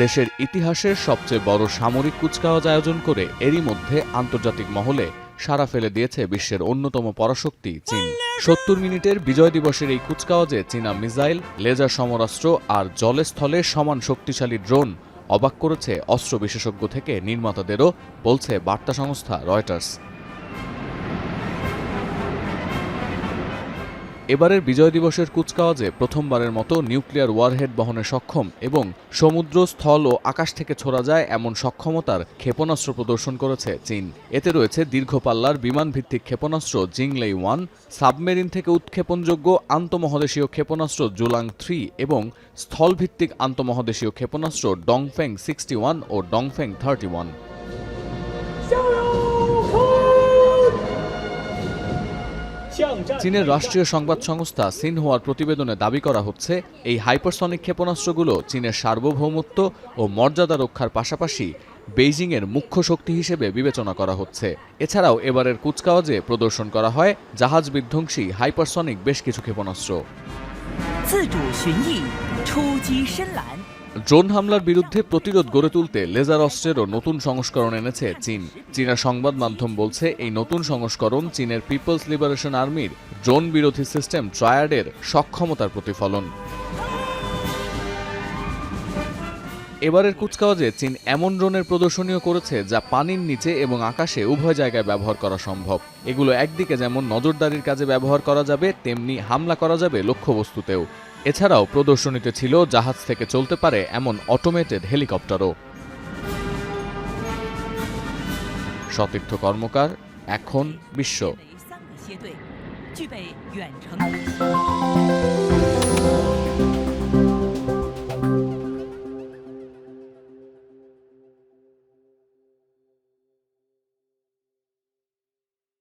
দেশের ইতিহাসের সবচেয়ে বড় সামরিক কুচকাওয়াজ আয়োজন করে এরই মধ্যে আন্তর্জাতিক মহলে সাড়া ফেলে দিয়েছে বিশ্বের অন্যতম পরাশক্তি চীন। ৭০ মিনিটের বিজয় দিবসের এই কুচকাওয়াজে চীনা মিসাইল, লেজার সমরাস্ত্র আর জলে স্থলে সমান শক্তিশালী ড্রোন অবাক করেছে অস্ত্র বিশেষজ্ঞ থেকে নির্মাতাদেরও, বলছে বার্তা সংস্থা রয়টার্স। এবারের বিজয় দিবসের কুচকাওয়াজে প্রথমবারের মতো নিউক্লিয়ার ওয়ারহেড বহনে সক্ষম এবং সমুদ্র, স্থল ও আকাশ থেকে ছোড়া যায় এমন সক্ষমতার ক্ষেপণাস্ত্র প্রদর্শন করেছে চীন। এতে রয়েছে দীর্ঘপাল্লার বিমানভিত্তিক ক্ষেপণাস্ত্র জিংলেই-1, সাবমেরিন থেকে উৎক্ষেপণযোগ্য আন্তঃমহাদেশীয় ক্ষেপণাস্ত্র জুলাং-3 এবং স্থলভিত্তিক আন্তঃমহাদেশীয় ক্ষেপণাস্ত্র ডংফেং-61 ও ডংফেং-31। চীনের রাষ্ট্রীয় সংবাদ সংস্থা সিনহুয়ার প্রতিবেদনে দাবি করা হচ্ছে, এই হাইপারসনিক ক্ষেপণাস্ত্রগুলো চীনের সার্বভৌমত্ব ও মর্যাদা রক্ষার পাশাপাশি বেইজিংয়ের মুখ্য শক্তি হিসেবে বিবেচনা করা হচ্ছে। এছাড়াও এবারের কুচকাওয়াজে প্রদর্শন করা হয় জাহাজ বিধ্বংসী হাইপারসনিক বেশ কিছু ক্ষেপণাস্ত্র। ড্রোন হামলার বিরুদ্ধে প্রতিরোধ গড়ে তুলতে লেজার অস্ত্রেরও নতুন সংস্করণ এনেছে চীন। চীনা সংবাদ মাধ্যম বলছে, এই নতুন সংস্করণ চীনের পিপলস লিবারেশন আর্মির ড্রোন বিরোধী সিস্টেম ট্রায়াডের সক্ষমতার প্রতিফলন। এবারের কুচকাওয়াজে চীন এমন ড্রোনের প্রদর্শনীও করেছে যা পানির নিচে এবং আকাশে উভয় জায়গায় ব্যবহার করা সম্ভব। এগুলো একদিকে যেমন নজরদারির কাজে ব্যবহার করা যাবে, তেমনি হামলা করা যাবে লক্ষ্যবস্তুতেও। এছাড়াও প্রদর্শনীতে ছিল জাহাজ থেকে চলতে পারে এমন অটোমেটেড হেলিকপ্টারও। সতীর্থ কর্মকার, এখন বিশ্ব।